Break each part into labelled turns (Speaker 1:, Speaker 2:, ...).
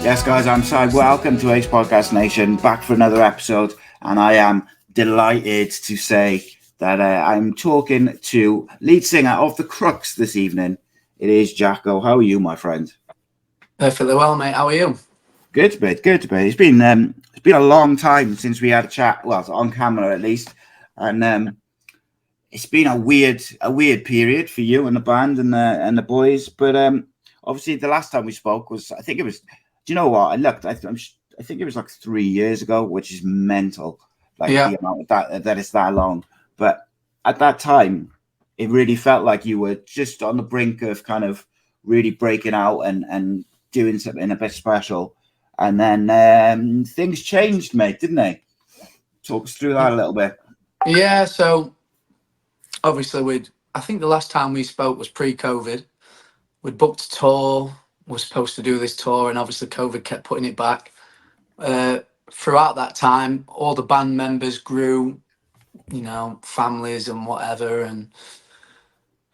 Speaker 1: Yes, guys, I'm Si. Welcome to Ace Podcast Nation, back for another episode, and I am delighted to say that I'm talking to lead singer of the Crooks this evening. It is Jacko. How are you, my friend?
Speaker 2: Perfectly well, mate. How are you?
Speaker 1: Good, mate. Good, mate. It's been a long time since we had a chat. Well, on camera at least, and it's been a weird period for you and the band and the boys. But obviously, the last time we spoke was, I think it was. Do you know what? I looked. I think it was like 3 years ago, which is mental. Like
Speaker 2: Yeah.
Speaker 1: the amount of that is that long. But at that time, it really felt like you were just on the brink of kind of really breaking out and doing something a bit special. And then things changed, mate, didn't they? Talk us through that a little bit.
Speaker 2: Yeah, so obviously I think the last time we spoke was pre-COVID. We'd booked a tour, we're supposed to do this tour, and obviously COVID kept putting it back. Uh, Throughout that time, all the band members grew, families and whatever,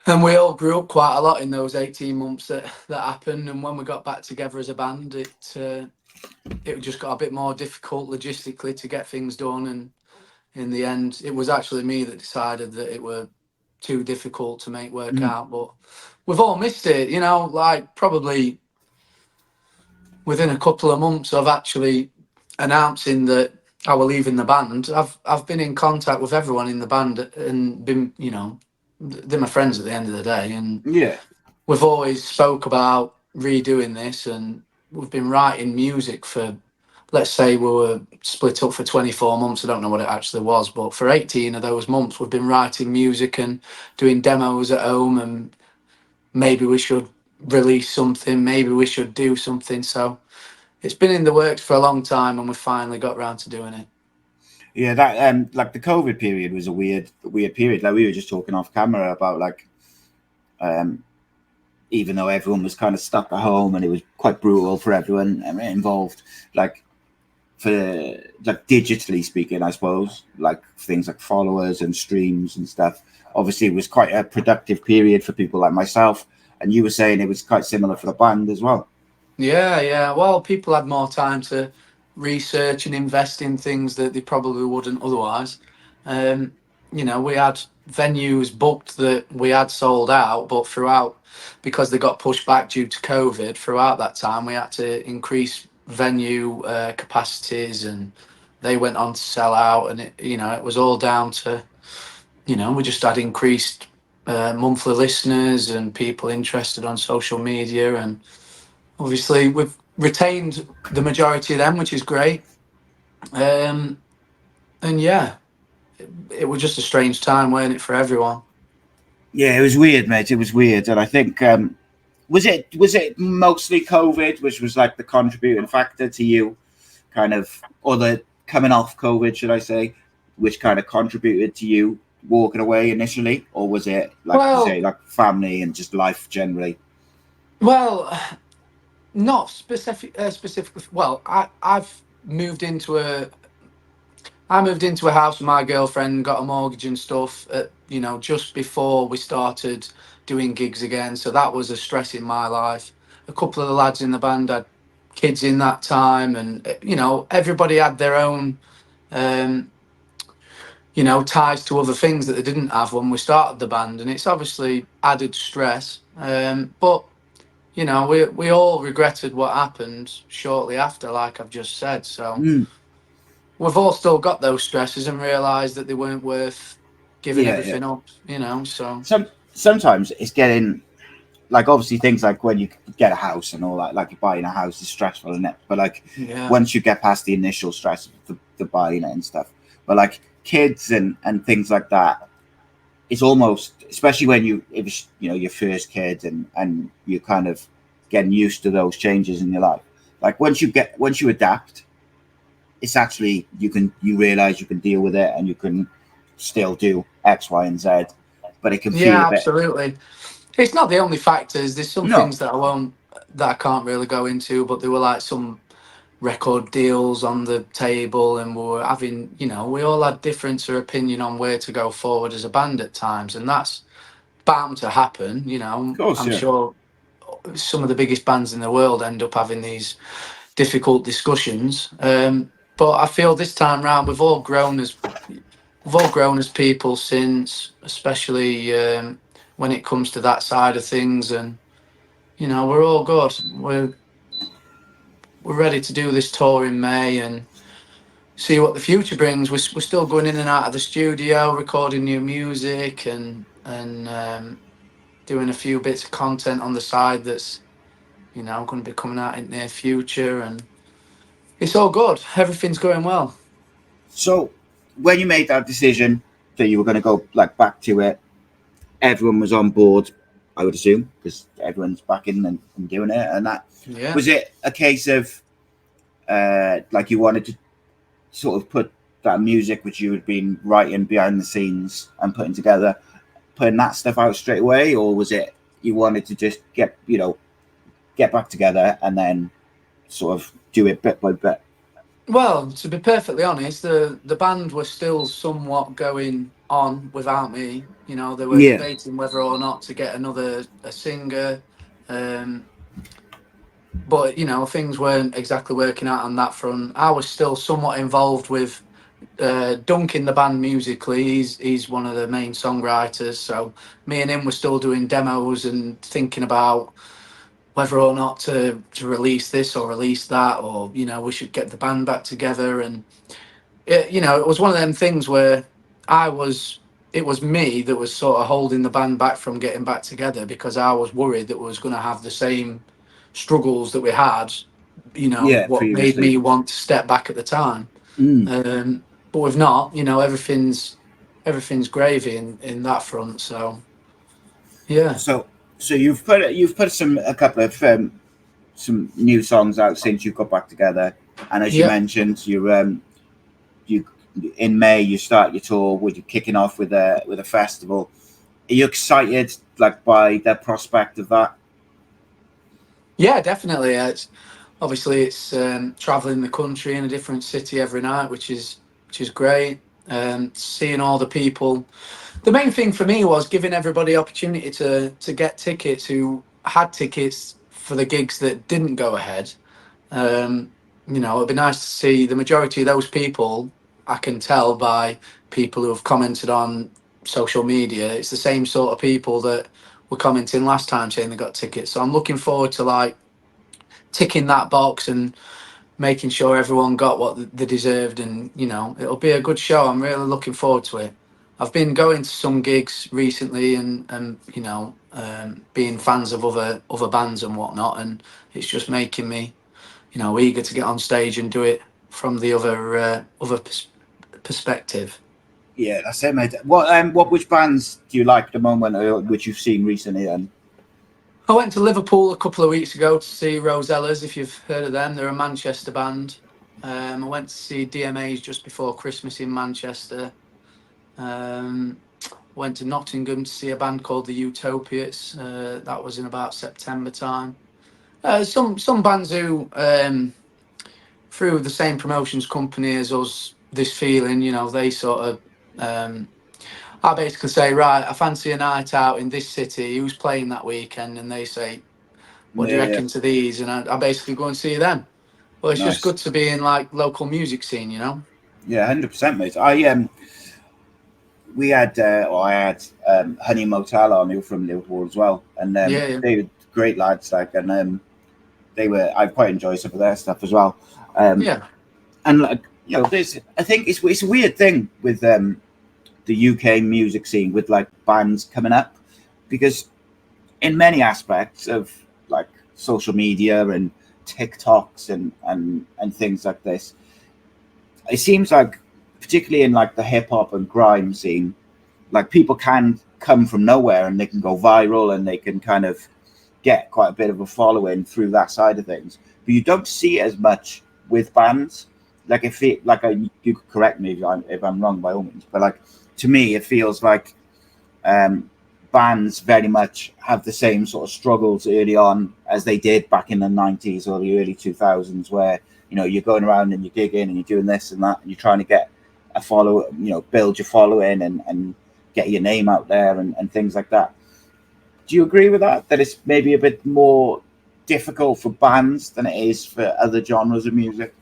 Speaker 2: and we all grew up quite a lot in those 18 months that happened. And when we got back together as a band, it just got a bit more difficult logistically to get things done. And in the end, it was actually me that decided that it were too difficult to make work
Speaker 1: Mm.
Speaker 2: out. But we've all missed it, like probably within a couple of months of actually announcing that I were leaving the band. I've been in contact with everyone in the band and been, they're my friends at the end of the day, and
Speaker 1: Yeah.
Speaker 2: we've always spoke about redoing this, and we've been writing music for, let's say we were split up for 24 months. I don't know what it actually was, but for 18 of those months, we've been writing music and doing demos at home. And maybe we should release something, maybe we should do something. So it's been in the works for a long time, and we finally got round to doing it.
Speaker 1: Yeah, that like the COVID period was a weird period. Like we were just talking off camera about like um even though everyone was kind of stuck at home and it was quite brutal for everyone involved, like for like digitally speaking, I suppose, like things like followers and streams and stuff. Obviously, it was quite a productive period for people like myself. And you were saying it was quite similar for the band as well.
Speaker 2: Yeah, yeah. Well, people had more time to research and invest in things that they probably wouldn't otherwise. Um, we had venues booked that we had sold out, but throughout, because they got pushed back due to COVID, throughout that time, we had to increase venue capacities, and they went on to sell out. And it was all down to, we just had increased monthly listeners and people interested on social media. And obviously, we've retained the majority of them, which is great. Um, and yeah, it was just a strange time, weren't it, for everyone?
Speaker 1: Yeah, it was weird, mate. It was weird, and I think was it mostly COVID, which was like the contributing factor to you, kind of, or the coming off COVID, should I say, which kind of contributed to you walking away initially, or was it like you say,
Speaker 2: Well,
Speaker 1: like family and just life generally?
Speaker 2: well, not specifically. Well, I've moved into a house with my girlfriend, got a mortgage and stuff. Just before we started doing gigs again, so that was a stress in my life. A couple of the lads in the band had kids in that time, and everybody had their own, um, ties to other things that they didn't have when we started the band, and it's obviously added stress. But we all regretted what happened shortly after, like I've just said. So
Speaker 1: Mm,
Speaker 2: we've all still got those stresses and realised that they weren't worth giving
Speaker 1: yeah, yeah.
Speaker 2: everything up. So
Speaker 1: Sometimes it's getting like obviously things like when you get a house and all that, like buying a house is stressful, isn't it? But like
Speaker 2: yeah,
Speaker 1: once you get past the initial stress of the buying it and stuff, but like kids and things like that, it's almost, especially when it was your first kid and you're kind of getting used to those changes in your life. Like once you adapt, it's actually you realize you can deal with it and you can still do X, Y, and Z, but it can feel a
Speaker 2: yeah,
Speaker 1: bit
Speaker 2: absolutely. It's not the only factors. There's some
Speaker 1: no.
Speaker 2: things that I can't really go into, but there were like some record deals on the table, and we were having, we all had difference of opinion on where to go forward as a band at times, and that's bound to happen.
Speaker 1: Of course,
Speaker 2: I'm
Speaker 1: yeah.
Speaker 2: sure some of the biggest bands in the world end up having these difficult discussions. But I feel this time round we've all grown as people since, especially when it comes to that side of things, and we're all good. We're ready to do this tour in May and see what the future brings. We're still going in and out of the studio, recording new music, and doing a few bits of content on the side that's going to be coming out in the near future, and it's all good. Everything's going well.
Speaker 1: So when you made that decision that you were going to go like back to it, everyone was on board, I would assume, because everyone's back in and doing it. And that
Speaker 2: Yeah.
Speaker 1: was it a case of like you wanted to sort of put that music which you had been writing behind the scenes and putting together, putting that stuff out straight away, or was it you wanted to just get back together and then sort of do it bit by bit?
Speaker 2: Well, to be perfectly honest, the band was still somewhat going on without me. They were
Speaker 1: Yeah,
Speaker 2: debating whether or not to get a singer. Um, but things weren't exactly working out on that front. I was still somewhat involved with Dunk in the band musically. He's one of the main songwriters, so me and him were still doing demos and thinking about whether or not to release this or release that, or we should get the band back together. And it was one of them things where I was it was me that was sort of holding the band back from getting back together, because I was worried that we was going to have the same struggles that we had,
Speaker 1: yeah,
Speaker 2: what made
Speaker 1: previously.
Speaker 2: me want to step back at the time.
Speaker 1: Mm.
Speaker 2: But we've not. Everything's gravy in that front. So yeah.
Speaker 1: So you've put a couple of some new songs out since you got back together, and as you
Speaker 2: Yeah.
Speaker 1: mentioned, you in May you start your tour. With you kicking off with a festival. Are you excited like by the prospect of that?
Speaker 2: Yeah, definitely. It's traveling the country in a different city every night, which is great. Seeing all the people. The main thing for me was giving everybody opportunity to get tickets who had tickets for the gigs that didn't go ahead. Um, it'd be nice to see the majority of those people. I can tell by people who have commented on social media. It's the same sort of people that were commenting last time saying they got tickets. So I'm looking forward to like ticking that box and making sure everyone got what they deserved, and it'll be a good show. I'm really looking forward to it. I've been going to some gigs recently, and being fans of other bands and whatnot, and it's just making me eager to get on stage and do it from the other perspective.
Speaker 1: Yeah, that's it, mate. What which bands do you like at the moment, or which you've seen recently? And
Speaker 2: I went to Liverpool a couple of weeks ago to see Rosellas, if you've heard of them. They're a Manchester band. I went to see DMAs just before Christmas in Manchester. Um, Went to Nottingham to see a band called the Utopiates. That was in about September time. Some bands who, through the same promotions company as us, this feeling, they sort of. I basically say, right, I fancy a night out in this city. Who's playing that weekend? And they say, what do you
Speaker 1: yeah,
Speaker 2: reckon to these? And I basically go and see them. Well, it's just
Speaker 1: nice.
Speaker 2: good to be in like local music scene.
Speaker 1: Yeah, 100%, mate. We had, or I had Honey Motel on, who were from Liverpool as well, and
Speaker 2: Yeah, yeah,
Speaker 1: they were great lads. Like, and they were. I quite enjoy some of their stuff as well. Um,
Speaker 2: yeah,
Speaker 1: and like there's, I think it's a weird thing with the UK music scene with like bands coming up, because in many aspects of like social media and TikToks and things like this, it seems like particularly in like the hip hop and grime scene, like people can come from nowhere and they can go viral and they can kind of get quite a bit of a following through that side of things. But you don't see it as much with bands. Like if it, like you could correct me if I'm wrong by all means, but like to me it feels like um, bands very much have the same sort of struggles early on as they did back in the 90s or the early 2000s, where you're going around and you're gigging and you're doing this and that and you're trying to get a follow, build your following and get your name out there and things like that. Do you agree with that? That it's maybe a bit more difficult for bands than it is for other genres of music?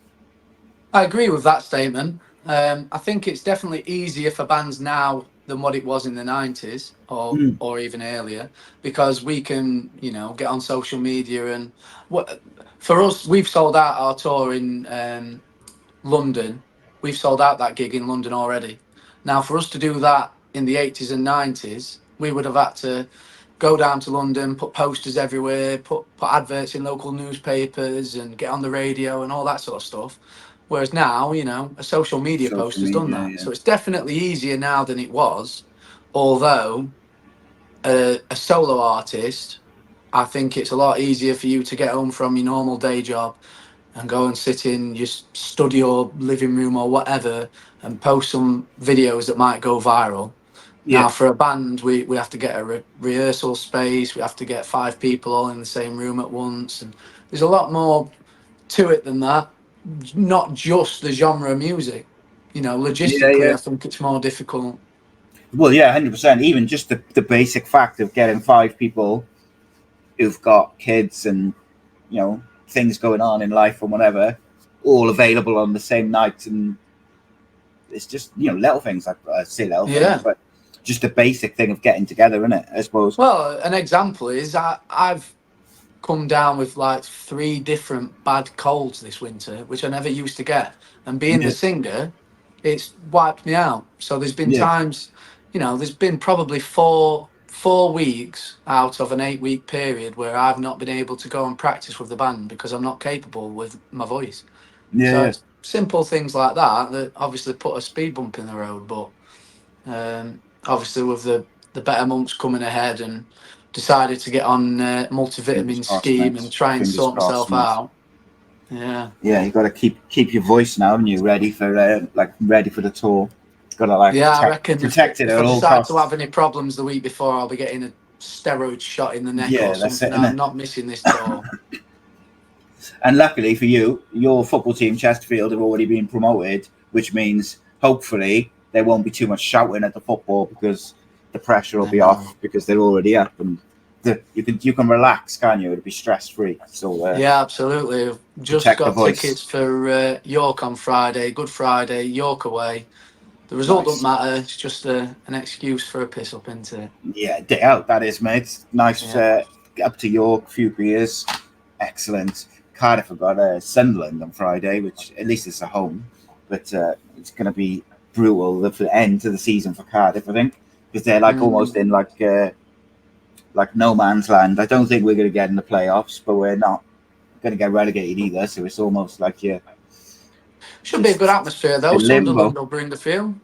Speaker 2: I agree with that statement. I think it's definitely easier for bands now than what it was in the 90s
Speaker 1: Mm.
Speaker 2: or even earlier, because we can, get on social media and what for us, we've sold out our tour in London. We've sold out that gig in London already. Now, for us to do that in the 80s and 90s, we would have had to go down to London, put posters everywhere, put adverts in local newspapers, and get on the radio and all that sort of stuff. Whereas now, a social media post
Speaker 1: Social
Speaker 2: has done
Speaker 1: media,
Speaker 2: that.
Speaker 1: yeah.
Speaker 2: So it's definitely easier now than it was. Although a solo artist, I think it's a lot easier for you to get home from your normal day job and go and sit in your study or living room or whatever and post some videos that might go viral. Now,
Speaker 1: Yeah.
Speaker 2: for a band, we have to get a rehearsal space. We have to get 5 people all in the same room at once, and there's a lot more to it than that. Not just the genre of music.
Speaker 1: Yeah,
Speaker 2: Logistically,
Speaker 1: yeah.
Speaker 2: I think it's more difficult.
Speaker 1: Well, yeah, 100%. Even just the basic fact of getting 5 people who've got kids and, things going on in life and whatever, all available on the same night. And it's just, little things. Like I say little things,
Speaker 2: Yeah.
Speaker 1: but just the basic thing of getting together, isn't it? I suppose.
Speaker 2: Well, an example is I've come down with like 3 different bad colds this winter, which I never used to get. And being the
Speaker 1: Yeah.
Speaker 2: singer, it's wiped me out. So there's been
Speaker 1: Yeah.
Speaker 2: times, there's been probably four weeks out of an 8-week period where I've not been able to go and practice with the band because I'm not capable with my voice.
Speaker 1: Yeah.
Speaker 2: So
Speaker 1: Yeah.
Speaker 2: it's simple things like that that obviously put a speed bump in the road. But obviously with the better months coming ahead, and decided to get on
Speaker 1: Fingers
Speaker 2: multivitamin
Speaker 1: crossed,
Speaker 2: scheme and
Speaker 1: mate.
Speaker 2: try and
Speaker 1: Fingers
Speaker 2: sort
Speaker 1: crossed,
Speaker 2: myself
Speaker 1: mate.
Speaker 2: out. Yeah.
Speaker 1: Yeah, you got to keep your voice now, and you ready for ready for the tour. Got to
Speaker 2: Yeah, I reckon
Speaker 1: protect it
Speaker 2: if
Speaker 1: at
Speaker 2: I
Speaker 1: all
Speaker 2: decide to
Speaker 1: costs.
Speaker 2: have any problems the week before, I'll be getting a steroid shot in the neck or
Speaker 1: Yeah, that's it,
Speaker 2: something.
Speaker 1: innit?
Speaker 2: I'm not missing this tour.
Speaker 1: And luckily for you, your football team, Chesterfield, have already been promoted, which means hopefully there won't be too much shouting at the football because the pressure will be
Speaker 2: No.
Speaker 1: off because they're already up, and you can relax, can you? It'll be stress free. So
Speaker 2: Yeah, absolutely. I've just
Speaker 1: protect the
Speaker 2: got
Speaker 1: voice.
Speaker 2: tickets for York on Friday, Good Friday, York away. The result doesn't
Speaker 1: Nice.
Speaker 2: matter. It's just an excuse for a piss up, isn't it?
Speaker 1: Yeah, day out that is, mate. Nice.
Speaker 2: Yeah.
Speaker 1: Up to York, few beers. Excellent. Cardiff have got Sunderland on Friday, which at least it's a home, but it's going to be brutal the end to the season for Cardiff, I think, because they're like almost
Speaker 2: Mm.
Speaker 1: in like no man's land. I don't think we're going to get in the playoffs, but we're not going to get relegated either. So it's almost like you're
Speaker 2: Should be a good
Speaker 1: just
Speaker 2: atmosphere though.
Speaker 1: in
Speaker 2: Sunderland
Speaker 1: limbo.
Speaker 2: will bring the feel.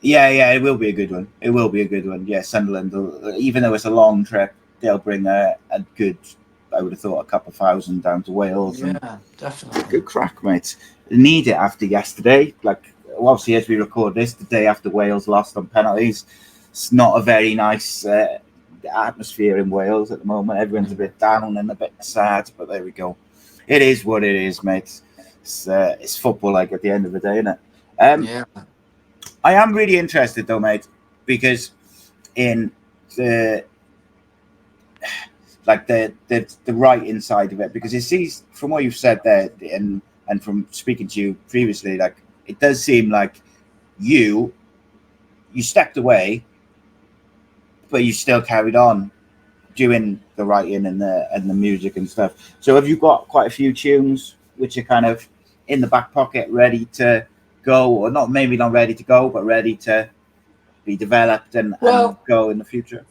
Speaker 1: Yeah, yeah, it will be a good one. It will be a good one. Yeah, Sunderland, even though it's a long trip, they'll bring a good, I would have thought, a couple thousand down to Wales, and
Speaker 2: Yeah, definitely.
Speaker 1: good crack, mate. Need it after yesterday. Like, obviously, as we record this, the day after Wales lost on penalties, it's not a very nice atmosphere in Wales at the moment. Everyone's a bit down and a bit sad, but there we go. It is what it is, mate. It's football, like at the end of the day, isn't it?
Speaker 2: Yeah.
Speaker 1: I am really interested though, mate, because in the the right inside of it, because it sees from what you've said there, and from speaking to you previously, like it does seem like you stepped away, but you still carried on doing the writing and the music and stuff. So have you got quite a few tunes which are kind of in the back pocket, ready to go, or not? Maybe not ready to go, but ready to be developed and
Speaker 2: Well,
Speaker 1: go in the future.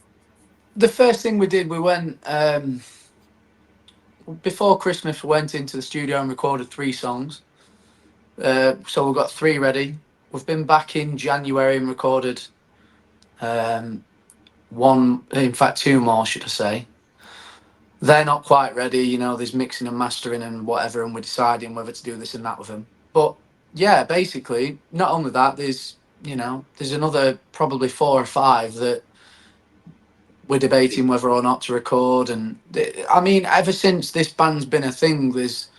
Speaker 2: the first thing we did, we went before Christmas. We went into the studio and recorded 3 songs. So we've got 3 ready. We've been back in January and recorded um, one, in fact, 2 more, should I say. They're not quite ready, there's mixing and mastering and whatever, and we're deciding whether to do this and that with them. But yeah, basically, not only that, there's another probably 4 or 5 that we're debating whether or not to record. And I mean, ever since this band's been a thing, there's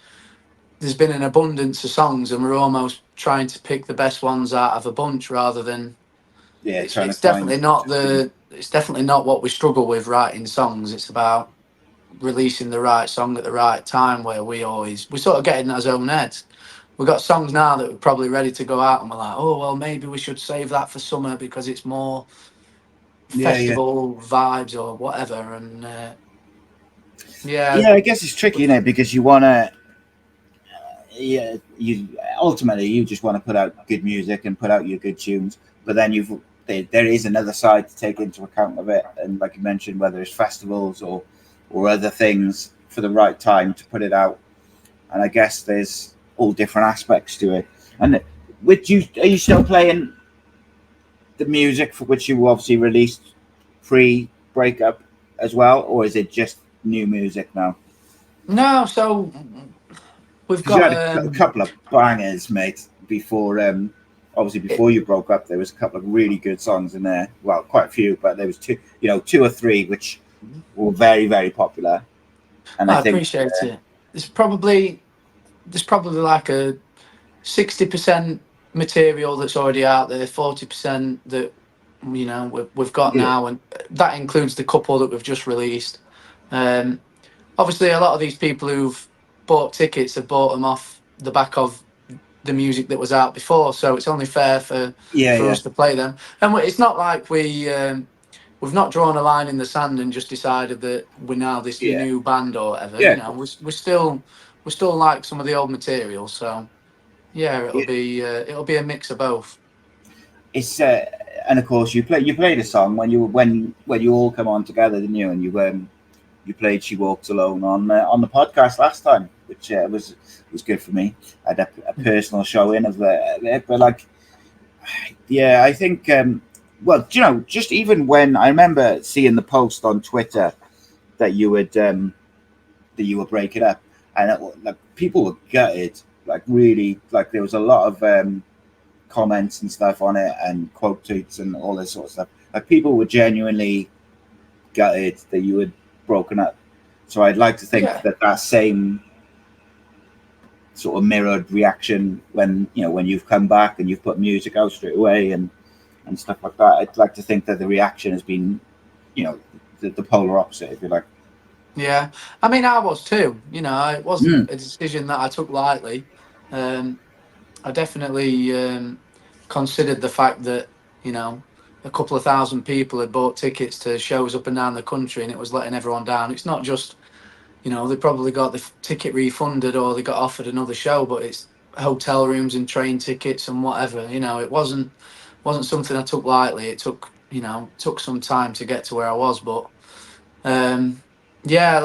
Speaker 2: been an abundance of songs, and we're almost trying to pick the best ones out of a bunch rather than
Speaker 1: Yeah,
Speaker 2: it's
Speaker 1: trying to
Speaker 2: it's
Speaker 1: find.
Speaker 2: definitely not what we struggle with writing songs. It's about releasing the right song at the right time, where we sort of get in our own heads. We've got songs now that we're probably ready to go out, and we're like, oh well, maybe we should save that for summer because it's more
Speaker 1: Yeah, yeah.
Speaker 2: festival vibes or whatever. And yeah,
Speaker 1: Yeah, I guess it's tricky, you because you want to, yeah, you ultimately you just want to put out good music and put out your good tunes, but then there is another side to take into account of it, and like you mentioned, whether it's festivals or other things for the right time to put it out, and I guess there's all different aspects to it. And would you are you still playing the music for which you obviously released pre breakup as well, or is it just new music now?
Speaker 2: no, so we've
Speaker 1: Because you
Speaker 2: got
Speaker 1: had a couple of bangers, mate, before obviously before you broke up. There was a couple of really good songs in there. Well, quite a few, but there was two, two or three which were very, very popular. And I
Speaker 2: I
Speaker 1: think,
Speaker 2: appreciate it. There's probably like a 60% material that's already out there, 40% that we've got
Speaker 1: yeah,
Speaker 2: now, and that includes the couple that we've just released. Um, Obviously, a lot of these people who've bought tickets have bought them off the back of the music that was out before, so it's only fair
Speaker 1: yeah,
Speaker 2: for
Speaker 1: yeah,
Speaker 2: us to play them. And it's not like we've not drawn a line in the sand and just decided that we're now this
Speaker 1: yeah,
Speaker 2: new band or whatever.
Speaker 1: yeah, of course.
Speaker 2: We're still like some of the old material. So yeah,
Speaker 1: Yeah.
Speaker 2: it'll be a mix of both.
Speaker 1: It's and of course you played a song when you all come on together, didn't you? And you played "She Walks Alone" on the podcast last time, which was good for me. I had a personal showing of it, but like, yeah, I think. Well, just even when I remember seeing the post on Twitter that you were breaking up, and like people were gutted, like really, like there was a lot of comments and stuff on it, and quote tweets and all this sort of stuff. Like people were genuinely gutted that you had broken up. So I'd like to think
Speaker 2: Yeah,
Speaker 1: that that same sort of mirrored reaction when when you've come back and you've put music out straight away and stuff like that. I'd like to think that the reaction has been, you know, the polar opposite, if you like.
Speaker 2: yeah. I mean, I was too. It wasn't
Speaker 1: Mm.
Speaker 2: a decision that I took lightly. Um, I definitely considered the fact that you know a couple of thousand people had bought tickets to shows up and down the country, and it was letting everyone down. It's not just they probably got the ticket refunded or they got offered another show, but it's hotel rooms and train tickets and whatever. It wasn't something I took lightly. It took some time to get to where I was, but um, yeah,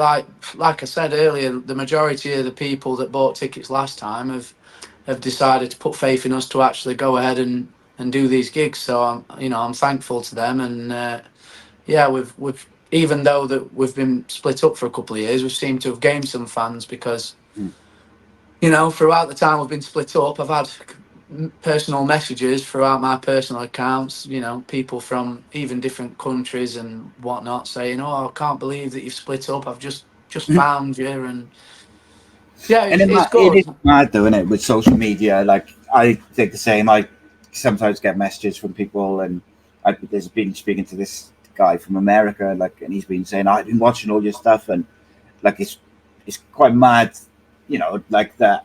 Speaker 2: like I said earlier, the majority of the people that bought tickets last time have decided to put faith in us to actually go ahead and do these gigs. So I'm thankful to them, and yeah, we've even though that we've been split up for a couple of years, we've seemed to have gained some fans because
Speaker 1: Mm.
Speaker 2: throughout the time we've been split up, I've had personal messages throughout my personal accounts. People from even different countries and whatnot saying, "Oh, I can't believe that you've split up. I've just found you," and yeah,
Speaker 1: And
Speaker 2: it's
Speaker 1: it
Speaker 2: good.
Speaker 1: is mad though, isn't it, with social media? Like I think the same. I sometimes get messages from people, and there's been speaking to this guy from America, like, and he's been saying, "I've been watching all your stuff," and like it's quite mad, like that.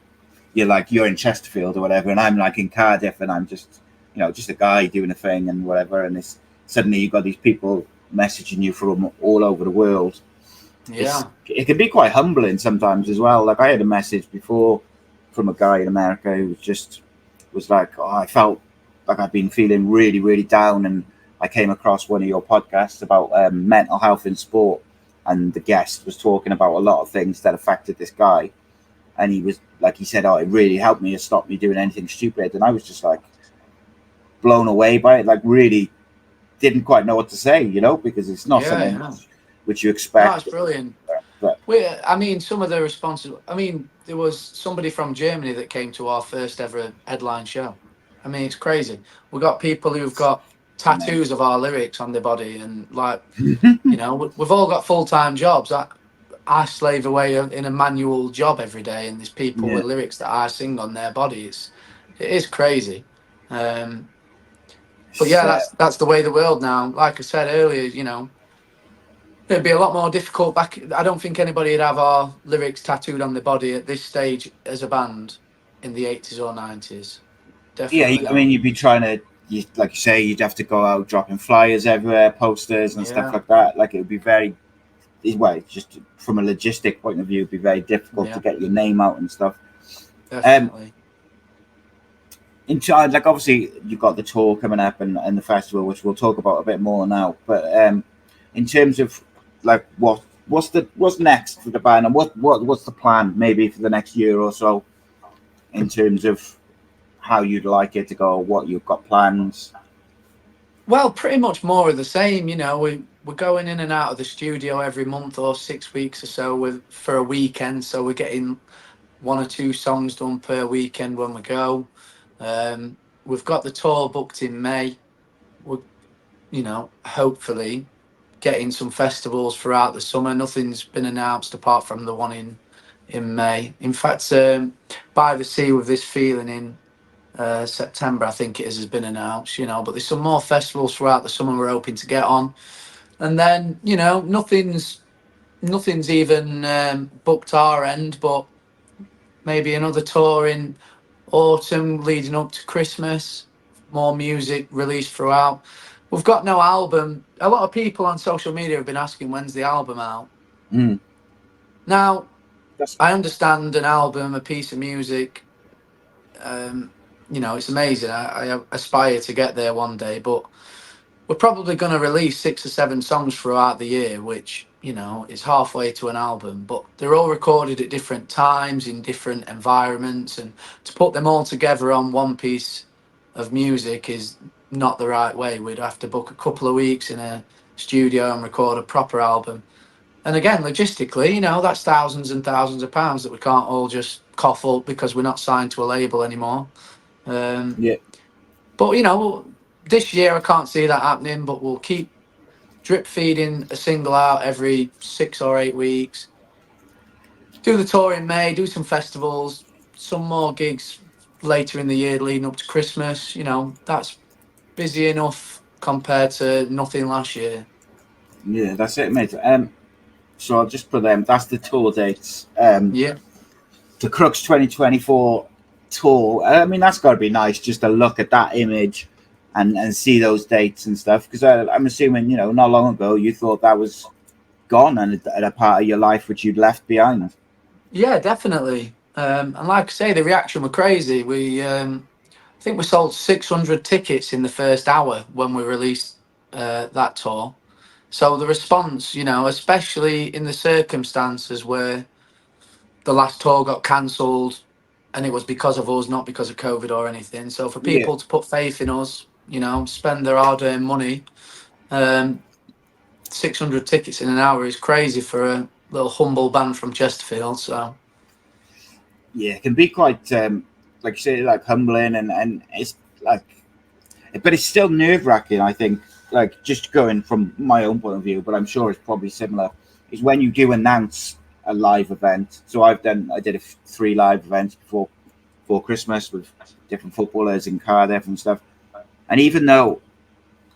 Speaker 1: You're in Chesterfield or whatever, and I'm like in Cardiff, and I'm just just a guy doing a thing and whatever, and it's suddenly you've got these people messaging you from all over the world.
Speaker 2: Yeah,
Speaker 1: It can be quite humbling sometimes as well. Like I had a message before from a guy in America who was like, "Oh, I felt like I'd been feeling really, really down, and I came across one of your podcasts about mental health in sport, and the guest was talking about a lot of things that affected this guy, and he was like, he said, oh, it really helped me to stop me doing anything stupid," and I was just like blown away by it, like really didn't quite know what to say, because it's not
Speaker 2: yeah,
Speaker 1: something
Speaker 2: yeah.
Speaker 1: which you
Speaker 2: No, it's
Speaker 1: expect.
Speaker 2: brilliant.
Speaker 1: But
Speaker 2: I mean, some of the responses. I mean, there was somebody from Germany that came to our first ever headline show. I mean, it's crazy. We got people who've got
Speaker 1: it's amazing.
Speaker 2: tattoos of our lyrics on their body, and we've all got full time jobs. I slave away in a manual job every day, and there's people
Speaker 1: Yeah.
Speaker 2: with lyrics that I sing on their body. It is crazy. Um, but
Speaker 1: It's,
Speaker 2: yeah, that's the way of the world now. Like I said earlier, It'd be a lot more difficult back. I don't think anybody would have our lyrics tattooed on their body at this stage as a band in the 80s or 90s.
Speaker 1: Yeah,
Speaker 2: Definitely
Speaker 1: I mean,
Speaker 2: not.
Speaker 1: you'd be trying to, like you say, you'd have to go out dropping flyers everywhere, posters and stuff
Speaker 2: Yeah,
Speaker 1: like that. Like it would be very, well, just from a logistic point of view, it'd be very difficult to
Speaker 2: yeah,
Speaker 1: get your name out and stuff. Um,
Speaker 2: definitely.
Speaker 1: in charge, like obviously you've got the tour coming up and the festival, which we'll talk about a bit more now. But in terms of like what's next for the band and what's the plan maybe for the next year or so in terms of how you'd like it to go, what you've got plans.
Speaker 2: Well, pretty much more of the same. You know, we're going in and out of the studio every month or 6 weeks or so with for a weekend. So we're getting one or two songs done per weekend when we go. We've got the tour booked in May. We're, hopefully getting some festivals throughout the summer. Nothing's been announced apart from the one in May. In fact, by the sea with this feeling in September, I think it has been announced. But there's some more festivals throughout the summer we're hoping to get on, and then nothing's even booked our end, but maybe another tour in autumn leading up to Christmas. More music released throughout. We've got no album. A lot of people on social media have been asking when's the album out.
Speaker 1: Mm.
Speaker 2: Now,
Speaker 1: That's
Speaker 2: I understand an album, a piece of music. It's amazing. I aspire to get there one day, but we're probably going to release 6 or 7 songs throughout the year, which is halfway to an album. But they're all recorded at different times in different environments, and to put them all together on one piece of music is not the right way. We'd have to book a couple of weeks in a studio and record a proper album. And again, logistically, that's thousands and thousands of pounds that we can't all just cough up because we're not signed to a label anymore. Um,
Speaker 1: yeah,
Speaker 2: but this year I can't see that happening. But we'll keep drip feeding a single out every 6 or 8 weeks. Do the tour in May. Do some festivals. Some more gigs later in the year, leading up to Christmas. That's busy enough compared to nothing last year.
Speaker 1: yeah, that's it, mate. So I'll just put them. That's the tour dates.
Speaker 2: Yeah,
Speaker 1: The Crooks 2024 tour. I mean, that's got to be nice just to look at that image and see those dates and stuff. Because I'm assuming, not long ago you thought that was gone and a part of your life which you'd left behind.
Speaker 2: yeah, definitely. And like I say, the reaction were crazy. I think we sold 600 tickets in the first hour when we released that tour. So the response, especially in the circumstances where the last tour got cancelled and it was because of us, not because of COVID or anything. So for
Speaker 1: Yeah,
Speaker 2: people to put faith in us, spend their hard-earned money, um, 600 tickets in an hour is crazy for a little humble band from Chesterfield. So
Speaker 1: yeah, it can be quite, like you say, like humbling and it's like, but it's still nerve wracking. I think, like just going from my own point of view, but I'm sure it's probably similar. Is when you do announce a live event. So I did 3 live events before Christmas with different footballers in Cardiff and stuff. And even though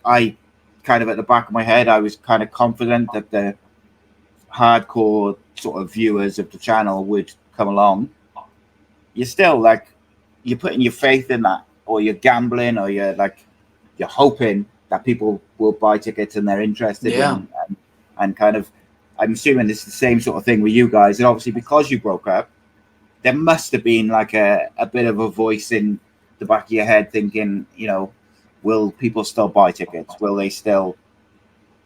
Speaker 1: I kind of at the back of my head, I was kind of confident that the hardcore sort of viewers of the channel would come along. You're still like you're putting your faith in that, or you're gambling, or you're hoping that people will buy tickets and they're interested
Speaker 2: yeah,
Speaker 1: and kind of. I'm assuming it's the same sort of thing with you guys, and obviously because you broke up, there must have been like a bit of a voice in the back of your head thinking, will people still buy tickets? Will they still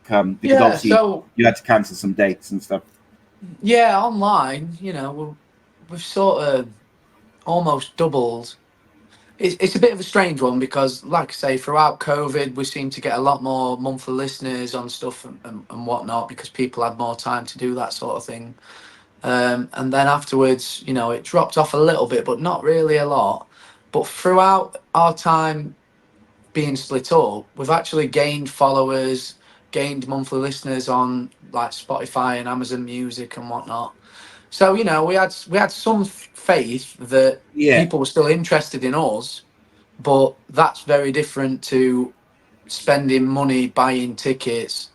Speaker 1: come? Because
Speaker 2: yeah.
Speaker 1: obviously
Speaker 2: So
Speaker 1: you had to cancel some dates and stuff.
Speaker 2: yeah, online, we've sort of almost doubled. It's a bit of a strange one because, like I say, throughout COVID, we seem to get a lot more monthly listeners on stuff and whatnot because people had more time to do that sort of thing. And then afterwards, it dropped off a little bit, but not really a lot. But throughout our time being split up, we've actually gained followers, gained monthly listeners on like Spotify and Amazon Music and whatnot. So we had some faith that
Speaker 1: Yeah,
Speaker 2: people were still interested in us, but that's very different to spending money buying tickets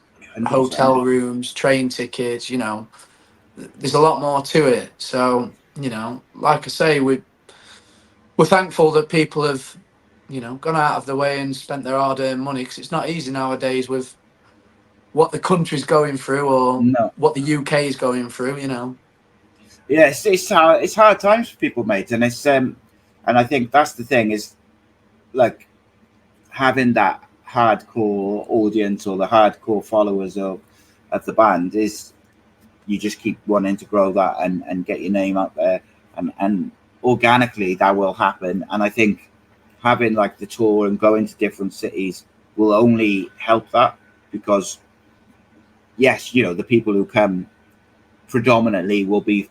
Speaker 1: 100%.
Speaker 2: hotel rooms, train tickets. There's a lot more to it. So like I say, we're thankful that people have gone out of the way and spent their hard-earned money, because it's not easy nowadays with what the country's going through or
Speaker 1: No,
Speaker 2: what the UK is going through.
Speaker 1: yeah, it's hard times for people, mate, and and I think that's the thing is like having that hardcore audience or the hardcore followers of the band is you just keep wanting to grow that and get your name out there and organically that will happen. And I think having like the tour and going to different cities will only help that because yes, the people who come predominantly will be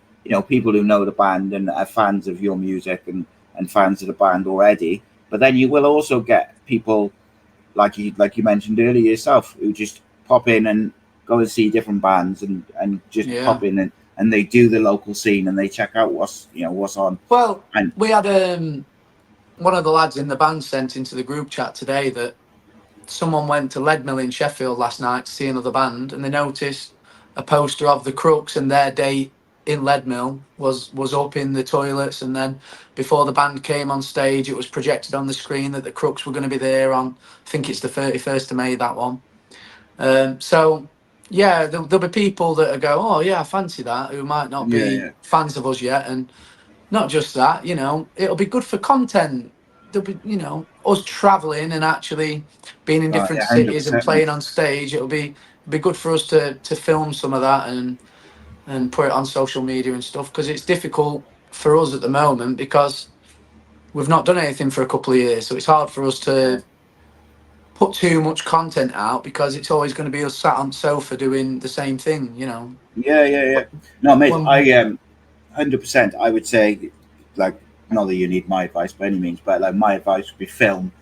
Speaker 1: people who know the band and are fans of your music and fans of the band already. But then you will also get people like you mentioned earlier yourself who just pop in and go and see different bands and just
Speaker 2: Yeah.
Speaker 1: pop in and they do the local scene and they check out what's on.
Speaker 2: Well,
Speaker 1: And
Speaker 2: we had one of the lads in the band sent into the group chat today that someone went to Leadmill in Sheffield last night to see another band, and they noticed a poster of the Crooks, and their date in Leadmill was up in the toilets. And then before the band came on stage, it was projected on the screen that the Crooks were going to be there on, I think it's the 31st of May, that one. So yeah, there'll be people that go, oh yeah, I fancy that, who might not
Speaker 1: yeah,
Speaker 2: be
Speaker 1: yeah,
Speaker 2: fans of us yet. And not just that, it'll be good for content. There'll be, us traveling and actually being in different
Speaker 1: yeah, hundred
Speaker 2: cities and
Speaker 1: percent, mate.
Speaker 2: playing on stage. It'll be good for us to film some of that and put it on social media and stuff, because it's difficult for us at the moment because we've not done anything for a couple of years. So it's hard for us
Speaker 1: Yeah,
Speaker 2: to put too much content out because it's always going to be us sat on the sofa doing the same thing.
Speaker 1: yeah, yeah, yeah. No, mate, I
Speaker 2: When
Speaker 1: 100%. I would say like not that you need my advice by any means, but like my advice would be film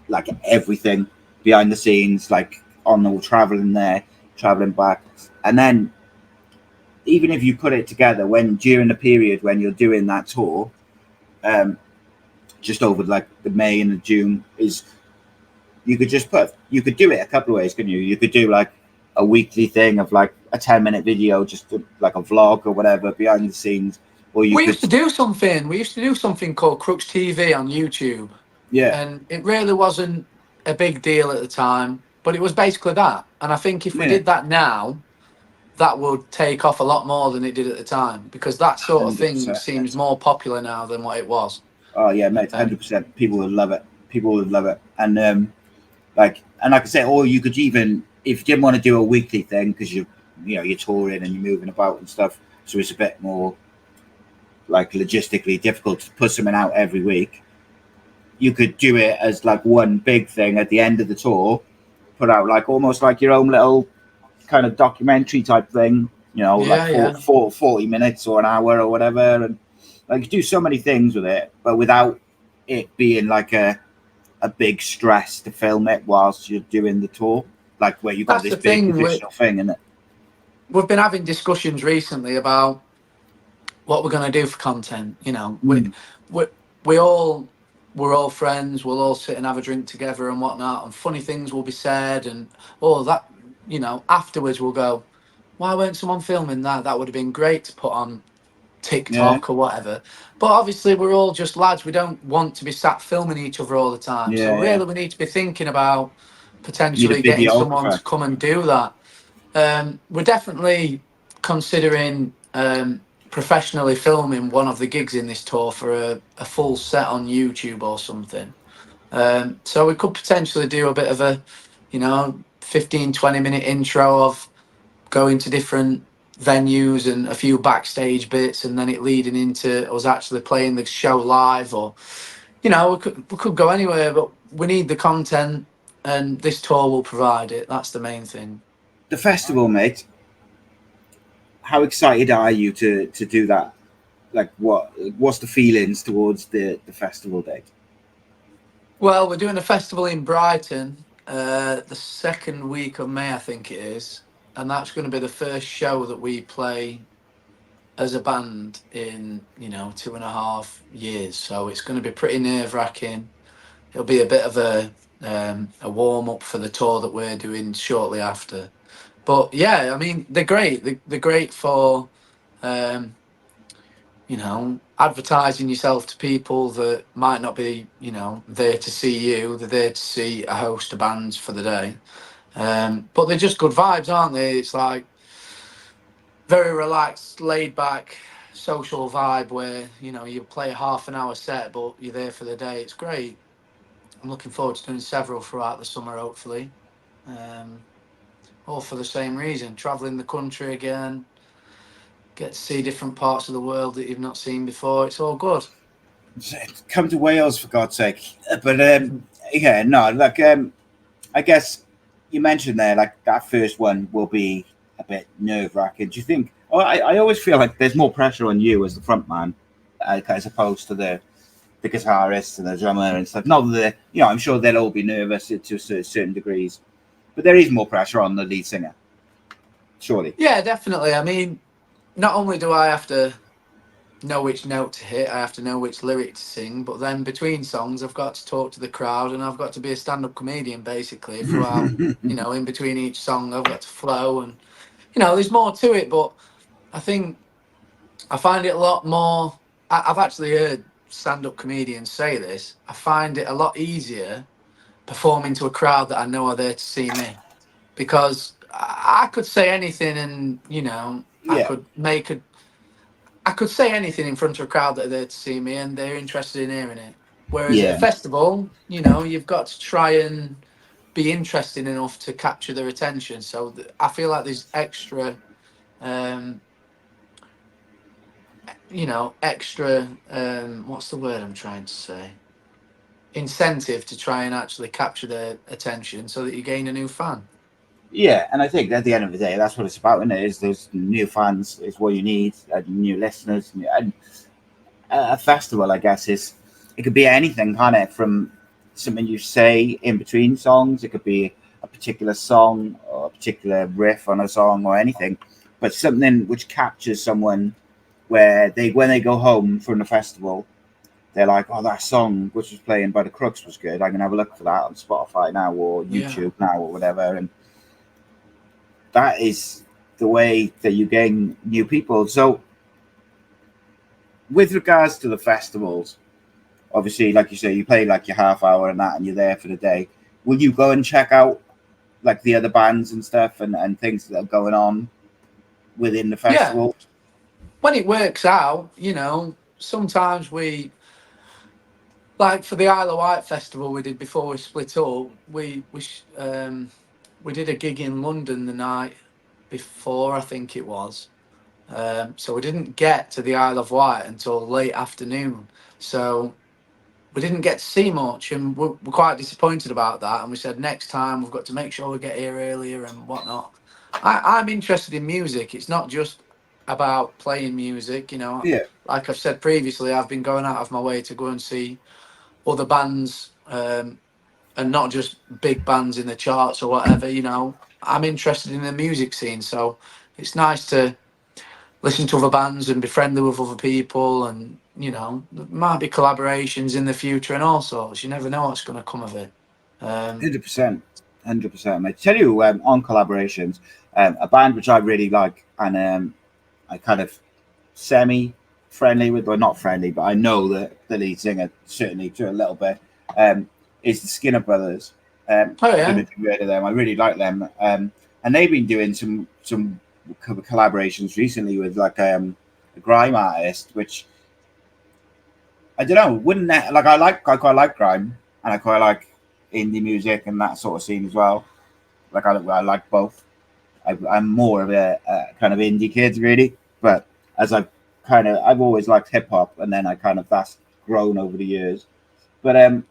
Speaker 1: like everything behind the scenes, like on the traveling there, traveling back, and then even if you put it together when during the period when you're doing that tour, um, just over like the May and the June, is you could do it a couple of ways, couldn't you? You could do like a weekly thing of like a 10-minute video, like a vlog or whatever behind the scenes, or you
Speaker 2: we
Speaker 1: could,
Speaker 2: used to do something, called Crooks TV on YouTube,
Speaker 1: yeah,
Speaker 2: and it really wasn't a big deal at the time, but it was basically that. And I think if we
Speaker 1: yeah,
Speaker 2: did that now, that would take off a lot more than it did at the time, because that sort of
Speaker 1: hundred
Speaker 2: thing
Speaker 1: percent.
Speaker 2: seems more popular now than what it was.
Speaker 1: Oh yeah, mate,
Speaker 2: Um,
Speaker 1: 100%. People would love it. People would love it, and like I said, or you could even if you didn't want to do a weekly thing because you're touring and you're moving about and stuff, so it's a bit more like logistically difficult to put something out every week. You could do it as like one big thing at the end of the tour, put out like almost like your own little kind of documentary type thing, like
Speaker 2: yeah, yeah.
Speaker 1: 40 minutes or an hour or whatever. And like you do so many things with it, but without it being like a big stress to film it whilst you're doing the tour, like where you got
Speaker 2: That's
Speaker 1: this
Speaker 2: the
Speaker 1: big
Speaker 2: thing.
Speaker 1: traditional thing in it.
Speaker 2: We've been having discussions recently about what we're going to do for content.
Speaker 1: Mm.
Speaker 2: We we all we're all friends. We'll all sit and have a drink together and whatnot, and funny things will be said, and all that. Afterwards we'll go, why weren't someone filming that? That would have been great to put on
Speaker 1: Yeah,
Speaker 2: TikTok or whatever. But obviously we're all just lads. We don't want to be sat filming each other all the time. So
Speaker 1: yeah, yeah.
Speaker 2: really we need to be thinking about
Speaker 1: Need a
Speaker 2: potentially getting someone
Speaker 1: videographer.
Speaker 2: to come and do that. We're definitely considering professionally filming one of the gigs in this tour for a full set on YouTube or something. So we could potentially do a bit of a, 15-20 minute intro of going to different venues and a few backstage bits, and then it leading into us actually playing the show live. Or, we could go anywhere, but we need the content, and this tour will provide it. That's the main thing.
Speaker 1: The festival, mate. How excited are you to do that? Like, what's the feelings towards the festival date?
Speaker 2: Well, we're doing a festival in Brighton, the second week of May, I think it is, and that's going to be the first show that we play as a band in 2.5 years. So it's going to be pretty nerve wracking. It'll be a bit of a warm up for the tour that we're doing shortly after. But yeah, I mean, they're great. They're great for, um, you know, advertising yourself to people that might not be, you know, there to see you. They're there to see a host of bands for the day. But they're just good vibes, aren't they? It's like very relaxed, laid back, social vibe where, you know, you play a half an hour set, but you're there for the day. It's great. I'm looking forward to doing several throughout the summer, hopefully. Um, all for the same reason, traveling the country again, get to see different parts of the world that you've not seen before. It's all good.
Speaker 1: Come to Wales for God's sake. But yeah, no, like I guess you mentioned there, like that first one will be a bit nerve wracking. Do you think? Oh, I always feel like there's more pressure on you as the front man, as opposed to the guitarist and the drummer and stuff. Not that you know, I'm sure they'll all be nervous to certain degrees, but there is more pressure on the lead singer, surely.
Speaker 2: Yeah, definitely. I mean, not only do I have to know which note to hit, I have to know which lyric to sing, but then between songs, I've got to talk to the crowd and I've got to be a stand up comedian basically throughout, you know, in between each song, I've got to flow and, you know, there's more to it, but I think I find it a lot more. I've actually heard stand up comedians say this. I find it a lot easier performing to a crowd that I know are there to see me because I could say anything and, you know,
Speaker 1: Yeah,
Speaker 2: I could say anything in front of a crowd that are there to see me and they're interested in hearing it. Whereas at a
Speaker 1: yeah,
Speaker 2: festival, you know, you've got to try and be interesting enough to capture their attention. So I feel like there's extra, um, you know, extra, what's the word I'm trying to say? Incentive to try and actually capture their attention so that you gain a new fan.
Speaker 1: yeah. And I think at the end of the day, that's what it's about, isn't it? Is those new fans is what you need, new listeners, and a festival, I guess, is it could be anything, can't it? From something you say in between songs, it could be a particular song or a particular riff on a song or anything, but something which captures someone where they, when they go home from the festival, they're like, "Oh, that song which was playing by the Crooks was good. I can have a look for that on Spotify now or
Speaker 2: Yeah.
Speaker 1: YouTube now or whatever." And that is the way that you gain new people. So, with regards to the festivals, obviously, like you say, you play like your half hour and that, and you're there for the day. Will you go and check out like the other bands and stuff and things that are going on within the
Speaker 2: Yeah.
Speaker 1: festival?
Speaker 2: When it works out, you know, sometimes like for the Isle of Wight festival we did before we split up, we did a gig in London the night before, I think it was. So we didn't get to the Isle of Wight until late afternoon. So we didn't get to see much, and we're quite disappointed about that. And we said next time we've got to make sure we get here earlier and whatnot. I'm interested in music. It's not just about playing music. You know,
Speaker 1: Yeah,
Speaker 2: like I've said previously, I've been going out of my way to go and see other bands, and not just big bands in the charts or whatever. You know, I'm interested in the music scene, so it's nice to listen to other bands and be friendly with other people, and you know, there might be collaborations in the future and all sorts. You never know what's going to come of it. Um,
Speaker 1: 100%, 100%. I tell you, on collaborations, a band which I really like and I kind of semi friendly with, or not friendly, but I know that the lead singer certainly to a little bit, um, is the Skinner Brothers.
Speaker 2: oh
Speaker 1: Don't know
Speaker 2: yeah,
Speaker 1: if you've heard of them. I really like them, and they've been doing some collaborations recently with like a grime artist, which I don't know. Wouldn't that, like I quite like grime, and I quite like indie music and that sort of scene as well. Like I like both. I'm more of a kind of indie kid, really. But as I've always liked hip hop, and then I kind of that's grown over the years. But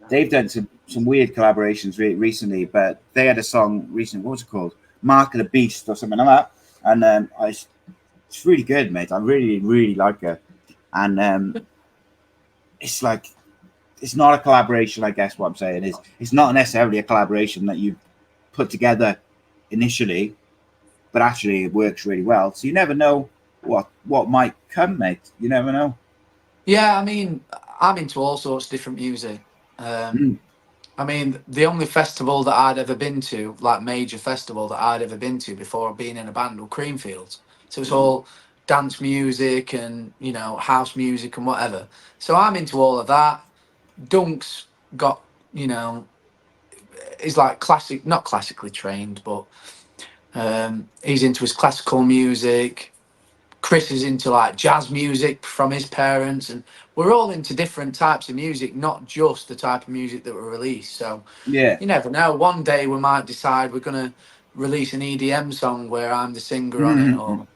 Speaker 1: they've done some weird collaborations recently. But they had a song recently. What was it called? Mark of the Beast or something like that. And it's really good, mate. I really like it. And it's like it's not a collaboration. I guess what I'm saying is it's not necessarily a collaboration that you put together initially, but actually it works really well. So you never know what might come, mate. You never know.
Speaker 2: yeah. I mean, I'm into all sorts of different music. Um,
Speaker 1: Mm.
Speaker 2: I mean, the only festival that I'd ever been to, like major festival that I'd ever been to before being in a band, was Creamfields. So it's all dance music and, you know, house music and whatever. So I'm into all of that. Dunk's got, you know, he's like classic, not classically trained, but he's into his classical music. Chris is into like jazz music from his parents, and we're all into different types of music, not just the type of music that we release. So
Speaker 1: Yeah.
Speaker 2: you never know. One day we might decide we're gonna release an EDM song where I'm the singer on it, or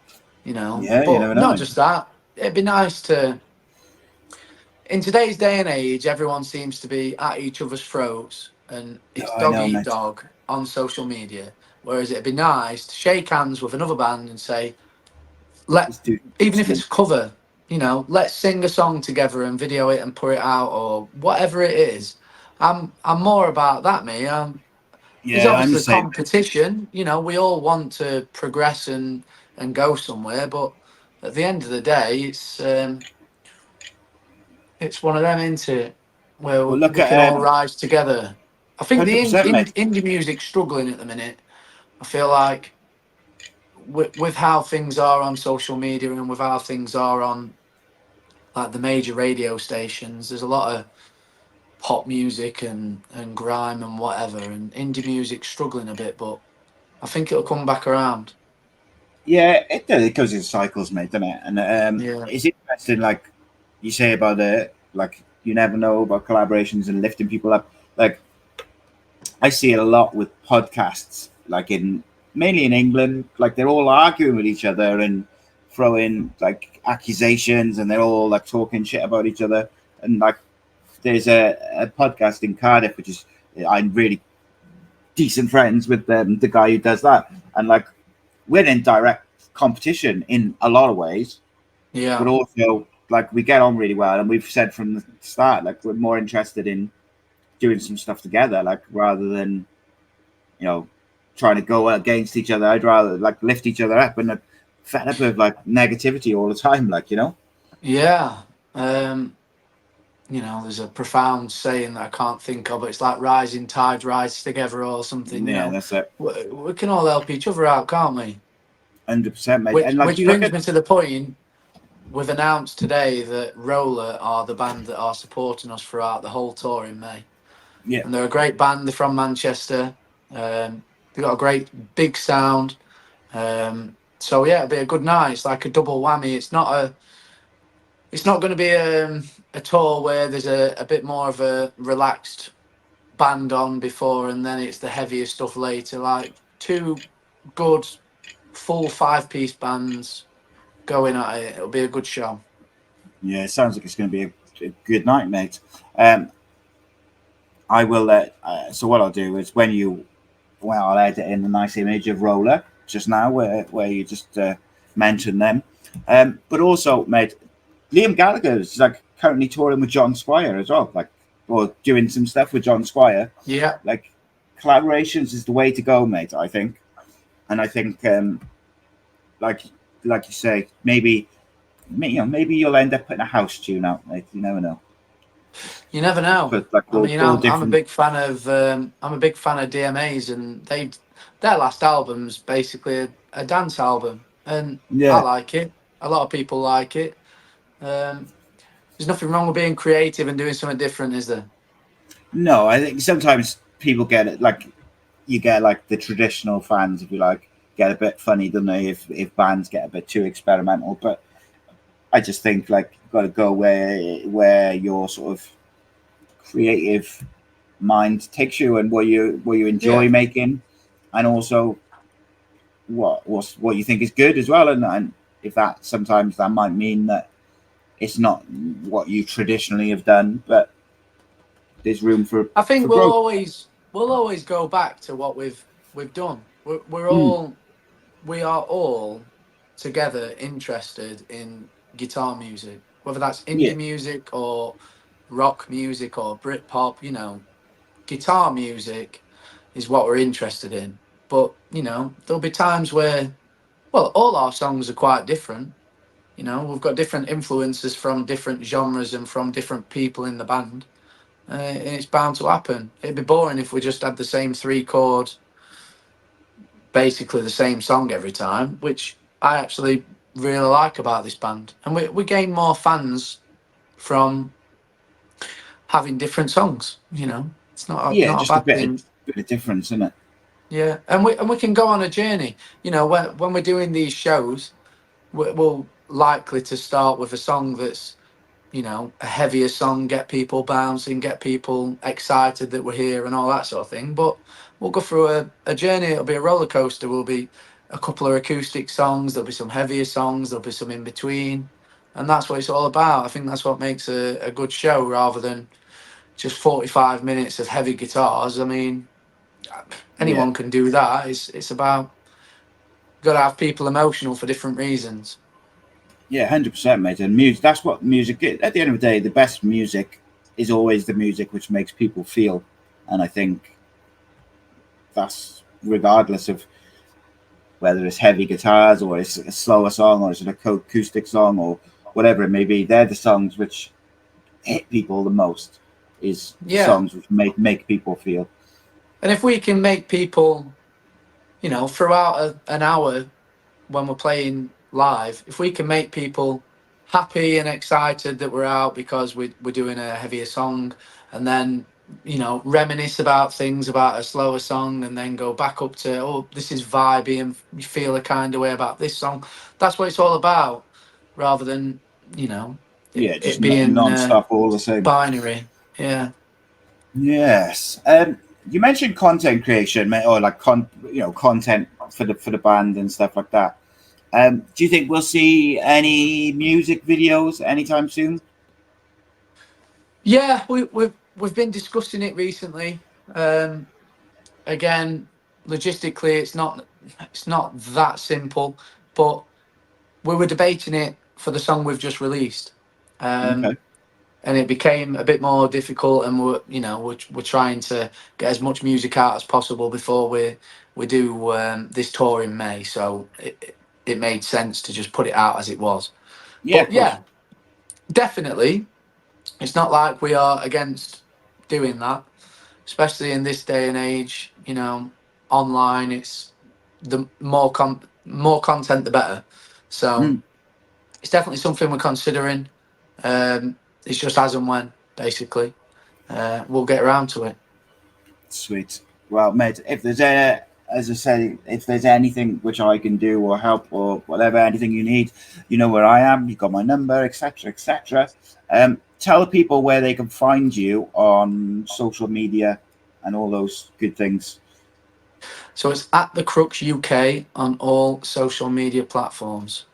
Speaker 2: you know.
Speaker 1: Yeah, you never
Speaker 2: But
Speaker 1: know,
Speaker 2: not
Speaker 1: mate.
Speaker 2: just that. It'd be nice to. In today's day and age, everyone seems to be at each other's throats, and it's
Speaker 1: Oh, I
Speaker 2: dog
Speaker 1: know,
Speaker 2: eat
Speaker 1: mate.
Speaker 2: dog on social media. Whereas it'd be nice to shake hands with another band and say, let
Speaker 1: Let's do
Speaker 2: even if
Speaker 1: something.
Speaker 2: it's a cover, you know, let's sing a song together and video it and put it out or whatever it is. I'm more about that, me. There's
Speaker 1: Yeah, I'm the
Speaker 2: obviously
Speaker 1: same.
Speaker 2: competition. You know, we all want to progress and go somewhere, but at the end of the day, it's one of them, isn't it? Where
Speaker 1: Well, look
Speaker 2: we can
Speaker 1: at
Speaker 2: all rise together. I think the
Speaker 1: 100%, mate.
Speaker 2: indie music's struggling at the minute. I feel like with how things are on social media and with how things are on like the major radio stations, there's a lot of pop music and grime and whatever, and indie music struggling a bit, but I think it'll come back around.
Speaker 1: Yeah, it does. It goes in cycles, mate, doesn't it? And
Speaker 2: Yeah,
Speaker 1: it's interesting, like you say about like you never know about collaborations and lifting people up. Like I see it a lot with podcasts, like in mainly in England. Like they're all arguing with each other and throwing like accusations, and they're all like talking shit about each other. And like there's a podcast in Cardiff, which is I'm really decent friends with the guy who does that, and like we're in direct competition in a lot of ways, but
Speaker 2: yeah,
Speaker 1: also like we get on really well, and we've said from the start like we're more interested in doing some stuff together, like rather than you know trying to go against each other. I'd rather like lift each other up and fed up with like negativity all the time, like you know.
Speaker 2: yeah. Um, you know, there's a profound saying that I can't think of, but it's like rising tide rise together or something. You
Speaker 1: Yeah,
Speaker 2: know,
Speaker 1: that's it.
Speaker 2: we can all help each other out, can't we?
Speaker 1: 100%, mate.
Speaker 2: Which
Speaker 1: And like
Speaker 2: which
Speaker 1: you look
Speaker 2: brings
Speaker 1: at
Speaker 2: me to the point. We've announced today that Roller are the band that are supporting us throughout the whole tour in May,
Speaker 1: yeah,
Speaker 2: and they're a great band. They're from Manchester. They've got a great big sound. So yeah, it'll be a good night. It's like a double whammy. It's not going to be a tour where there's a bit more of a relaxed band on before, and then it's the heavier stuff later. Like two good full 5-piece bands going at it. It'll be a good show.
Speaker 1: yeah, it sounds like it's going to be a good night, mate. I will. So what I'll do is well, I'll edit in a nice image of Roller just now, where you just mentioned them. But also, mate, Liam Gallagher is like currently touring with John Squire as well, like or doing some stuff with John Squire.
Speaker 2: Yeah.
Speaker 1: Like collaborations is the way to go, mate. I think, and I think, like like you say, maybe you'll end up putting a house tune out, mate. You never know.
Speaker 2: You never know.
Speaker 1: But like
Speaker 2: I mean,
Speaker 1: all
Speaker 2: I'm a
Speaker 1: different.
Speaker 2: big fan of DMA's, and their last album's basically a dance album, and I
Speaker 1: Yeah.
Speaker 2: like it. A lot of people like it. Um, there's nothing wrong with being creative and doing something different, is there?
Speaker 1: No, I think sometimes people get it like you get like the traditional fans, if you like, get a bit funny, don't they? If bands get a bit too experimental, but I just think like you've got to go where your sort of creative mind takes you and what you
Speaker 2: Yeah.
Speaker 1: enjoy making, and also what you think is good as well. And if that sometimes that might mean that it's not what you traditionally have done, but there's room
Speaker 2: I
Speaker 1: for
Speaker 2: think
Speaker 1: growth.
Speaker 2: we'll always go back to what we've done.
Speaker 1: Mm,
Speaker 2: We are all together interested in guitar music, whether that's
Speaker 1: yeah,
Speaker 2: indie music or rock music or Britpop. You know, guitar music is what we're interested in. But you know, there'll be times where, well, all our songs are quite different. You know, we've got different influences from different genres and from different people in the band. and it's bound to happen. It'd be boring if we just had the same 3 chord, basically the same song every time, which I actually really like about this band. And we gain more fans from having different songs. It's
Speaker 1: Yeah,
Speaker 2: not a
Speaker 1: just a
Speaker 2: bad thing.
Speaker 1: bit of difference, isn't it?
Speaker 2: Yeah, and we can go on a journey. When we're doing these shows, we'll likely to start with a song that's a heavier song, get people bouncing, get people excited that we're here and all that sort of thing. But we'll go through a journey. It'll be a roller coaster. Will be a couple of acoustic songs. There'll be some heavier songs. There'll be some in between. And that's what it's all about. I think that's what makes a good show rather than just 45 minutes of heavy guitars. I mean,
Speaker 1: Yeah.
Speaker 2: anyone can do that. It's about got to have people emotional for different reasons.
Speaker 1: Yeah, 100%, mate. And music, that's what music is. At the end of the day, the best music is always the music which makes people feel. And I think that's regardless of whether it's heavy guitars or it's a slower song or it's an acoustic song or whatever it may be. They're the songs which hit people the most, is the
Speaker 2: Yeah.
Speaker 1: songs which make people feel.
Speaker 2: And if we can make people, throughout an hour when we're playing live, if we can make people happy and excited that we're out because we're doing a heavier song, and then reminisce about things about a slower song, and then go back up to, oh, this is vibey and you feel a kind of way about this song. That's what it's all about, rather than
Speaker 1: Yeah, just
Speaker 2: it being
Speaker 1: non-stop, all the same.
Speaker 2: binary. Yeah.
Speaker 1: Yes. You mentioned content creation, mate, or like content for the band and stuff like that. Do you think we'll see any music videos anytime soon?
Speaker 2: Yeah, we've been discussing it recently. Again, logistically, it's not that simple, but we were debating it for the song we've just released,
Speaker 1: Okay.
Speaker 2: and it became a bit more difficult. And we're trying to get as much music out as possible before we do this tour in May. So it made sense to just put it out as it was.
Speaker 1: Yeah,
Speaker 2: But
Speaker 1: of course.
Speaker 2: yeah, definitely, it's not like we are against doing that, especially in this day and age. Online, it's the more content the better. So
Speaker 1: Mm,
Speaker 2: it's definitely something we're considering. It's just as and when, basically, we'll get around to it.
Speaker 1: sweet. Well, mate, if there's as I say, if there's anything which I can do or help or whatever, anything you need, you know where I am. You got my number, etc., etc. Tell people where they can find you on social media and all those good things.
Speaker 2: So it's at the Crooks UK on all social media platforms.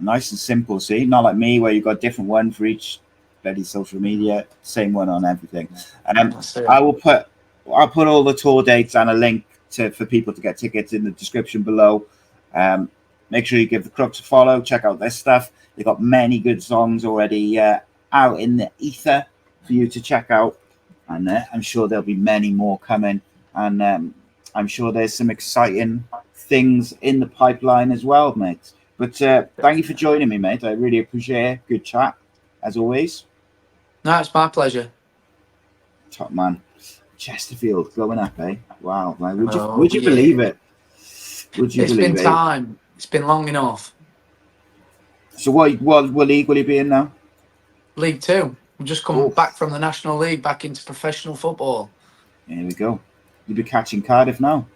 Speaker 1: Nice and simple. See, not like me where you've got a different one for each bloody social media. Same one on everything.
Speaker 2: That's it.
Speaker 1: I'll put all the tour dates and a link for people to get tickets in the description below. Make sure you give the Crooks a follow. Check out their stuff. They've got many good songs already out in the ether for you to check out, and I'm sure there'll be many more coming. And I'm sure there's some exciting things in the pipeline as well, mate. But thank you for joining me, mate. I really appreciate it. Good chat, as always.
Speaker 2: No, it's my pleasure.
Speaker 1: Top man. Chesterfield going up, eh? Wow, man.
Speaker 2: Oh,
Speaker 1: Would you
Speaker 2: yeah.
Speaker 1: believe it? Would you
Speaker 2: It's
Speaker 1: believe
Speaker 2: been
Speaker 1: it?
Speaker 2: time. It's been long enough.
Speaker 1: So what league will he be in now?
Speaker 2: League Two. We've just come back from the National League back into professional football.
Speaker 1: Here we go. You'll be catching Cardiff now.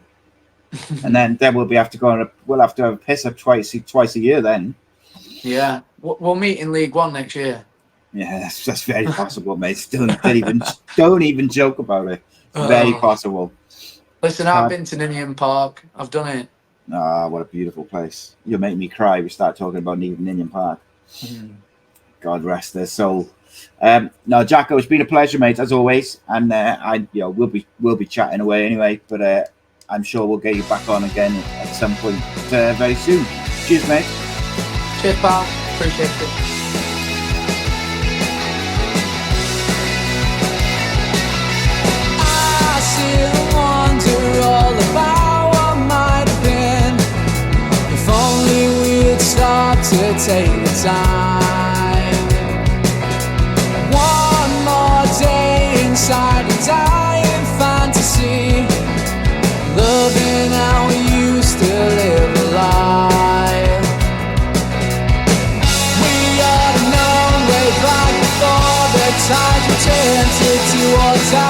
Speaker 1: And then we'll have to have a piss up twice a year then.
Speaker 2: Yeah, we'll meet in League One next year.
Speaker 1: Yeah, that's very possible, mate. Don't even joke about it. It's very possible.
Speaker 2: Listen, I've been to Ninian Park. I've done it.
Speaker 1: Ah, what a beautiful place. You'll make me cry if we start talking about Ninian Park. God rest their soul. No, Jacko, it's been a pleasure, mate, as always. And we'll be chatting away anyway. But I'm sure we'll get you back on again at some point very soon. Cheers, mate.
Speaker 2: Cheers, pal. Appreciate it.
Speaker 3: I still wonder all about what might have been if only we'd stop to take the time. One more day Inside you're tempted towards